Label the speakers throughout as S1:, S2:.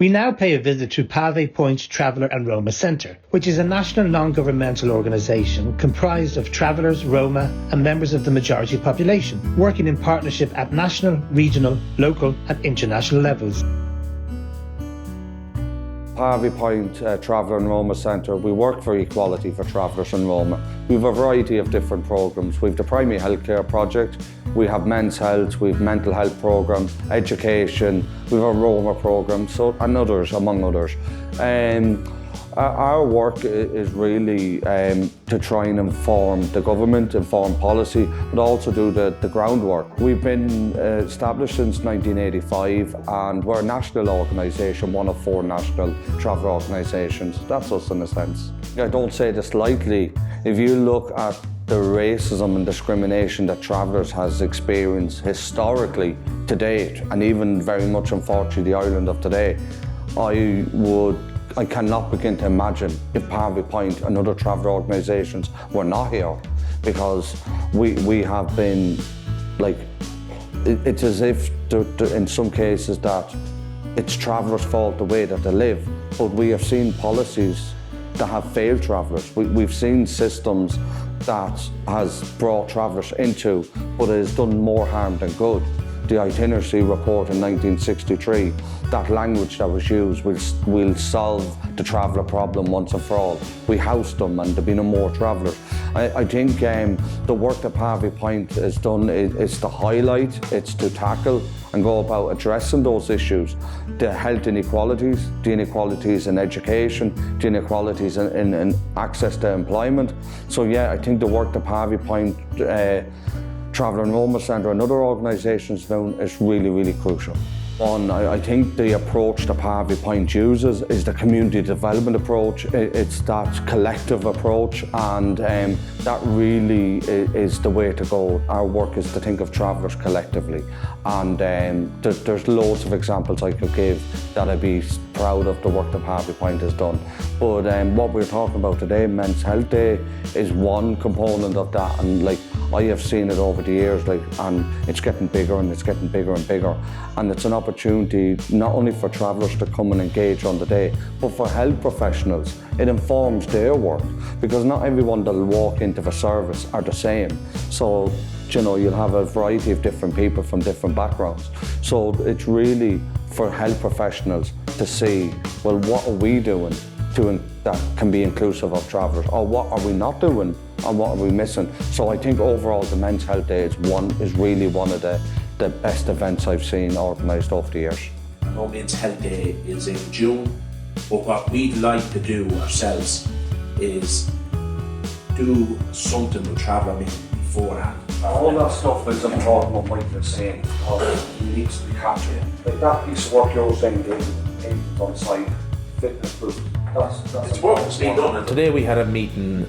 S1: We now pay a visit to Pavee Point Traveller and Roma Centre, which is a national non-governmental organisation comprised of travellers, Roma and members of the majority population, working in partnership at national, regional, local and international levels.
S2: Pavee Point Traveller and Roma Centre, we work for equality for travellers and Roma. We have a variety of different programmes. We have the primary healthcare project, we have men's health, we have mental health programme, education, we have a Roma programme, and others, among others. Our work is really to try and inform the government, inform policy, but also do the groundwork. We've been established since 1985 and we're a national organisation, one of 4 national travel organisations. That's us in a sense. I don't say this lightly. If you look at the racism and discrimination that travellers has experienced historically to date, and even very much unfortunately the Ireland of today, I cannot begin to imagine if Pavee Point and other travel organisations were not here, because we have been, like, it's as if in some cases that it's travellers' fault the way that they live, but we have seen policies that have failed travellers. We've seen systems that has brought travellers into, but it has done more harm than good. The itinerary report in 1963, that language that was used will solve the traveller problem once and for all. We housed them and there'll be no more travellers. I think the work that Pavee Point has done is to highlight, it's to tackle and go about addressing those issues. The health inequalities, the inequalities in education, the inequalities in access to employment. So yeah, I think the work that Pavee Point Traveller and Roma Centre and other organisations doing is really, really crucial. One, I think the approach that Pavee Point uses is the community development approach. It's that collective approach, and that really is the way to go. Our work is to think of travellers collectively, and there's loads of examples I could give that I'd be proud of the work that Pavee Point has done. But what we're talking about today, Men's Health Day, is one component of that, and like I have seen it over the years, and it's getting bigger and it's getting bigger and bigger, and it's an opportunity not only for travellers to come and engage on the day, but for health professionals. It informs their work, because not everyone that'll walk into the service are the same. So, you know, you'll have a variety of different people from different backgrounds. So it's really for health professionals to see, well, what are we doing that can be inclusive of travellers, or what are we not doing and what are we missing? So I think overall the Men's Health Day is really one of the best events I've seen organised over the years.
S3: I know Men's Health Day is in June, but what we'd like to do ourselves is do something with traveller beforehand.
S2: All that stuff is important, what Mike was saying, because it needs to be captured. Like that piece of work you're saying, David, on site, fitness group, that's important.
S3: Today we had a meeting,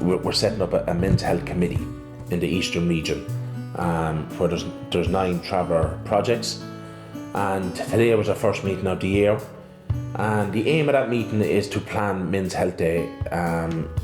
S3: we're setting up a men's health committee in the Eastern region, where there's 9 traveller projects, and today was our first meeting of the year, and the aim of that meeting is to plan Men's Health Day,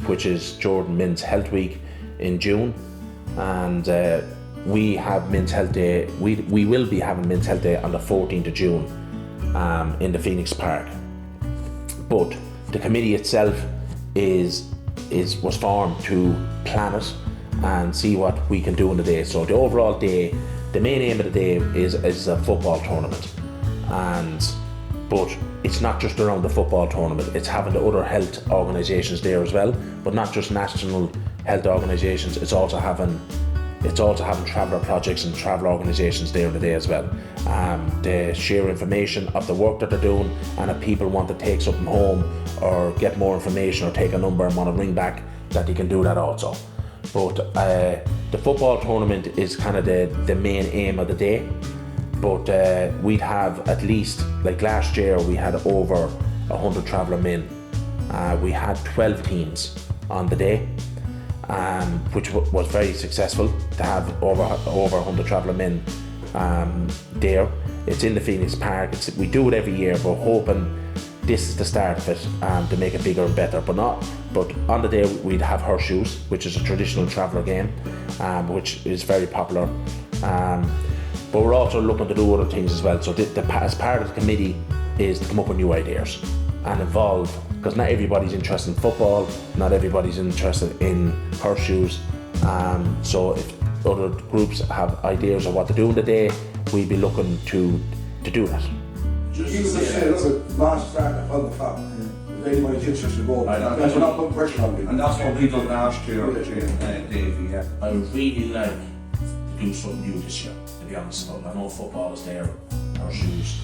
S3: which is Jordan Men's Health Week in June, and we have Men's Health Day, we will be having Men's Health Day on the 14th of June in the Phoenix Park. But the committee itself was formed to plan it and see what we can do in the day. So the overall day, the main aim of the day is a football tournament, but it's not just around the football tournament, it's having the other health organisations there as well, but not just national health organisations, it's also having traveller projects and travel organisations there today as well. They share information of the work that they're doing, and if people want to take something home or get more information or take a number and want to ring back, that they can do that also. But the football tournament is kind of the main aim of the day. But we'd have at least, like last year, we had over 100 traveller men. We had 12 teams on the day, which was very successful to have over 100 traveller men there. It's in the Phoenix Park. We do it every year, but hoping this is the start of it to make it bigger and better. But on the day we'd have horseshoes, which is a traditional traveller game, which is very popular. But we're also looking to do other things as well. So as part of the committee is to come up with new ideas and involve, because not everybody's interested in football, not everybody's interested in horseshoes. So if other groups have ideas of what to do in the day, we'd be looking to do that.
S4: Just last start on the top. If anybody's interested in going, we're not putting pressure on me.
S5: And that's what we done last year, Davey, yeah.
S3: I would really like to do something new this year, to be honest about it. I know football is there, horseshoes,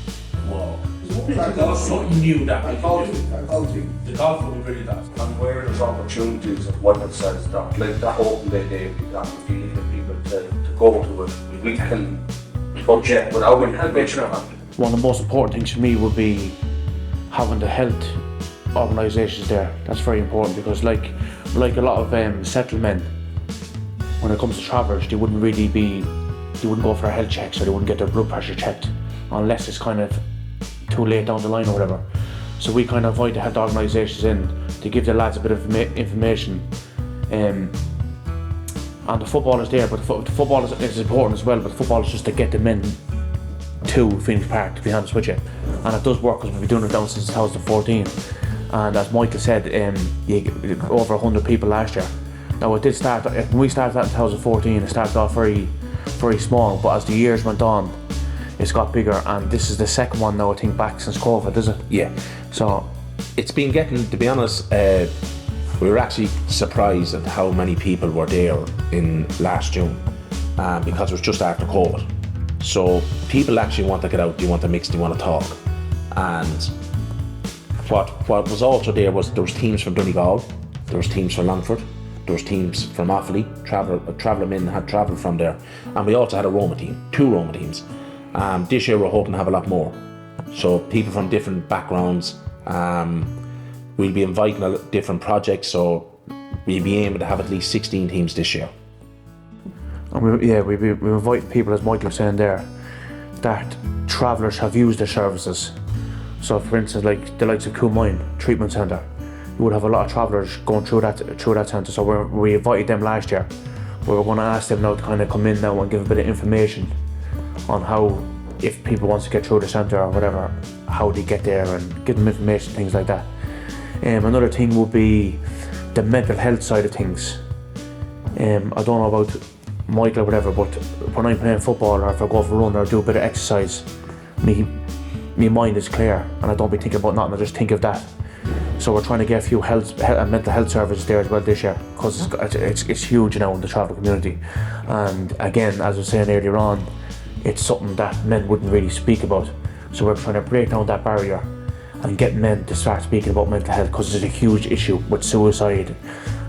S3: wall. Something new that we can do. The golf would be really that.
S5: And where there's opportunities, and what it says that, like that open day, Davey, that would be for people to go to it. We can project without any adventure on it.
S6: One of the most important things for me would be having the health organisations there. That's very important, because like a lot of settlement, when it comes to travellers, they wouldn't go for health checks, or they wouldn't get their blood pressure checked unless it's kind of too late down the line or whatever. So we kind of invite the health organisations in to give the lads a bit of information. And the football is there, but the football is important as well, but the football is just to get them in to Phoenix Park, to be honest with you. And it does work, because we've been doing it down since 2014. And as Michael said, over 100 people last year. Now it did start, when we started that in 2014, it started off very, very small, but as the years went on, it's got bigger, and this is the second one now, I think, back since COVID, is it?
S3: Yeah.
S6: So
S3: it's been getting, to be honest, we were actually surprised at how many people were there in last June, because it was just after COVID. So people actually want to get out, they want to mix, they want to talk. And what was also there was teams from Donegal, there was teams from Longford, there was teams from Offaly, travelling in had travelled from there. And we also had a Roma team, 2 Roma teams. This year we're hoping to have a lot more. So people from different backgrounds, we'll be inviting different projects, so we'll be aiming to have at least 16 teams this year.
S6: And we invite people, as Michael was saying there, that travellers have used their services. So for instance, like the likes of Coomine Treatment Centre, you would have a lot of travellers going through that centre. So we invited them last year. We were going to ask them now to kind of come in now and give a bit of information on how, if people want to get through the centre or whatever, how they get there, and give them information, things like that. Another thing would be the mental health side of things. I don't know about Michael or whatever, but when I'm playing football, or if I go for a run or do a bit of exercise, my mind is clear, and I don't be thinking about nothing, I just think of that. So we're trying to get a few health and mental health services there as well this year, because it's huge now in the travel community. And again, as I was saying earlier on, it's something that men wouldn't really speak about. So we're trying to break down that barrier and get men to start speaking about mental health, because it's a huge issue with suicide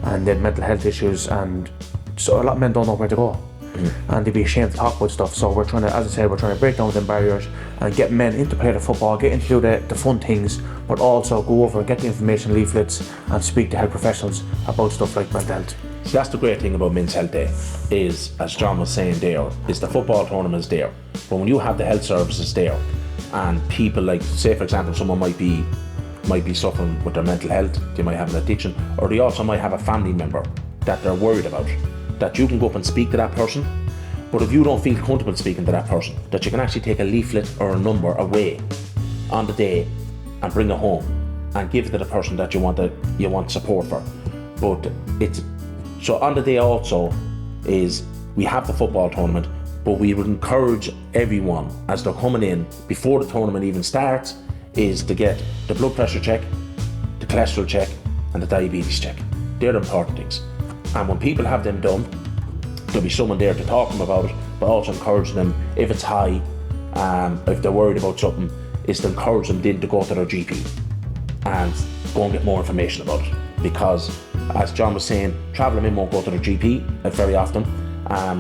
S6: and then mental health issues, and so a lot of men don't know where to go. And they'd be ashamed to talk about stuff. So we're trying to, as I said, we're trying to break down them barriers and get men into play the football, get into the fun things, but also go over and get the information leaflets and speak to health professionals about stuff like mental health.
S3: So that's the great thing about Men's Health Day, is, as John was saying there, is the football tournament's there. But when you have the health services there, and people, like, say for example, someone might be suffering with their mental health, they might have an addiction, or they also might have a family member that they're worried about, that you can go up and speak to that person. But if you don't feel comfortable speaking to that person, that you can actually take a leaflet or a number away on the day and bring it home and give it to the person that you want support for. But it's so on the day also is we have the football tournament, but we would encourage everyone as they're coming in before the tournament even starts is to get the blood pressure check, the cholesterol check, and the diabetes check. They're the important things. And when people have them done, there'll be someone there to talk to them about it, but also encourage them, if it's high, if they're worried about something, is to encourage them then to go to their GP and go and get more information about it. Because, as John was saying, travelling men won't go to their GP very often.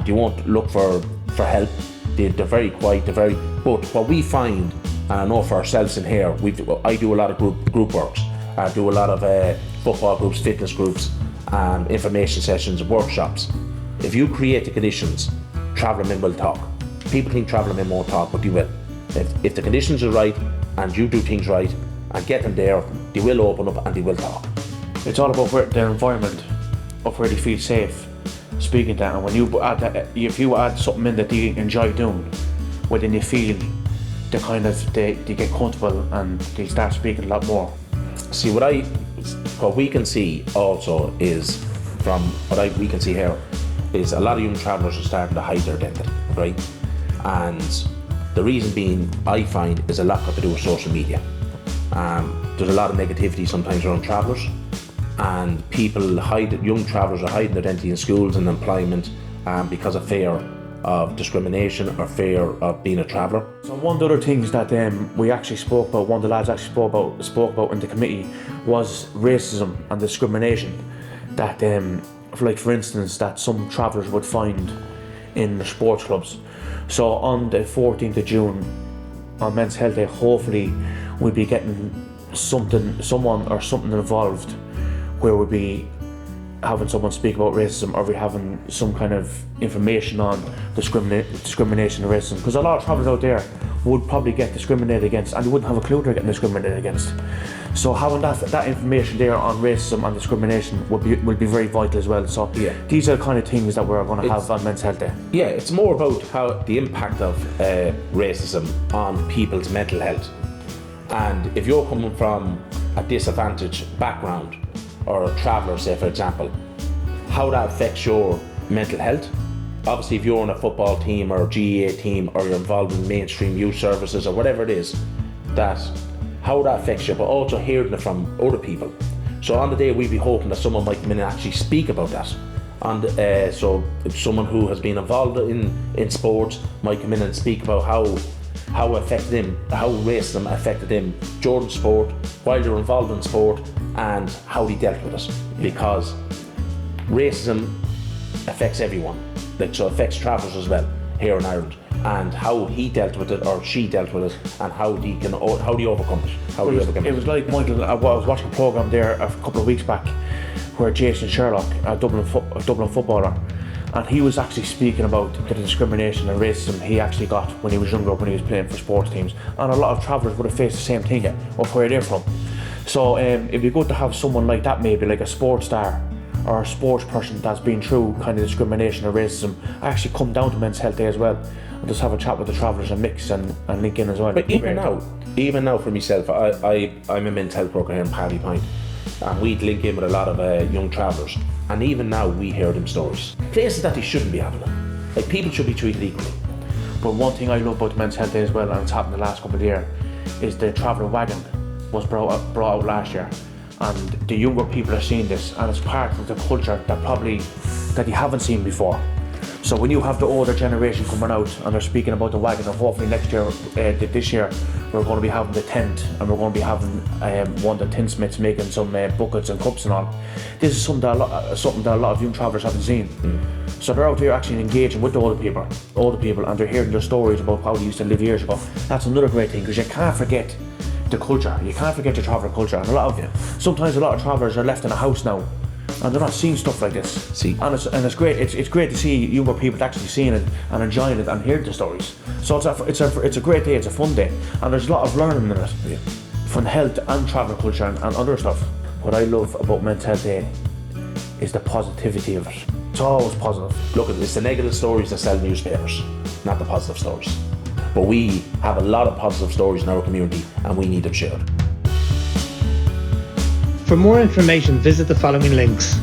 S3: They won't look for help. They're very quiet. But what we find, and I know for ourselves in here, I do a lot of group works. I do a lot of football groups, fitness groups, information sessions, workshops. If you create the conditions, travelling men will talk. People think travelling men won't talk, but they will. If the conditions are right and you do things right and get them there, they will open up and they will talk.
S6: It's all about their environment, of where they feel safe speaking to, and when you add that, if you add something in that they enjoy doing, where then you feel they get comfortable and they start speaking a lot more.
S3: See, what we can see also is, from what we can see here, is a lot of young travellers are starting to hide their identity, right? And the reason being, I find, is a lot got to do with social media. There's a lot of negativity sometimes around travellers, and young travellers are hiding their identity in schools and employment because of fear of discrimination or fear of being a traveller.
S6: So one of the other things that we actually spoke about, one of the lads actually spoke about in the committee, was racism and discrimination that, for instance, that some travellers would find in the sports clubs. So on the 14th of June, on Men's Health Day, hopefully we'll be getting someone involved where we'll be having someone speak about racism, or we're having some kind of information on discrimination and racism, because a lot of travellers out there would probably get discriminated against and they wouldn't have a clue they're getting discriminated against. So having that information there on racism and discrimination will be very vital as well. So
S3: yeah,
S6: these are the kind of things that we're going to have on Men's Health Day.
S3: Yeah, it's more about how the impact of racism on people's mental health. And if you're coming from a disadvantaged background, or a traveller, say for example, how that affects your mental health. Obviously, if you're on a football team or a GEA team, or you're involved in mainstream youth services or whatever it is, how that affects you, but also hearing it from other people. So on the day, we'd be hoping that someone might come in and actually speak about that. And so if someone who has been involved in sports might come in and speak about how affected him, how racism affected him during sport, while they're involved in sport, and how he dealt with it. Because racism affects everyone, so it affects travellers as well here in Ireland, and how he dealt with it, or she dealt with it, and how do you overcome it?
S6: It was like, Michael, I was watching a programme there a couple of weeks back where Jason Sherlock, a Dublin footballer, and he was actually speaking about the discrimination and racism he actually got when he was younger, when he was playing for sports teams. And a lot of travellers would have faced the same thing of where they're from. So it'd be good to have someone like that, maybe like a sports star or a sports person that's been through kind of discrimination or racism, actually come down to Men's Health Day as well and just have a chat with the travellers and mix and link in as well.
S3: But even now for myself, I'm a mental health worker here in Pavee Point, and we'd link in with a lot of young travellers, and even now we hear them stories. Places that they shouldn't be having them. Like, people should be treated equally.
S6: But one thing I love about Men's Health Day as well, and it's happened the last couple of years, is the traveller wagon was brought out last year, and the younger people are seeing this, and it's part of the culture that you haven't seen before. So when you have the older generation coming out and they're speaking about the wagon, and hopefully next year, this year, we're going to be having the tent, and we're going to be having one of the tinsmiths making some buckets and cups and all. This is something that a lot of young travellers haven't seen. So they're out here actually engaging with the older people, and they're hearing their stories about how they used to live years ago. That's another great thing, because you can't forget the culture. You can't forget the traveller culture. And sometimes a lot of travellers are left in a house now, and they're not seeing stuff like this. And it's great. It's great to see younger people actually seeing it and enjoying it and hearing the stories. So it's a great day. It's a fun day, and there's a lot of learning in it, from health and travel culture and other stuff. What I love about Men's Health Day is the positivity of it. It's always positive.
S3: Look, it's the negative stories that sell newspapers, not the positive stories. But we have a lot of positive stories in our community, and we need them shared.
S1: For more information, visit the following links.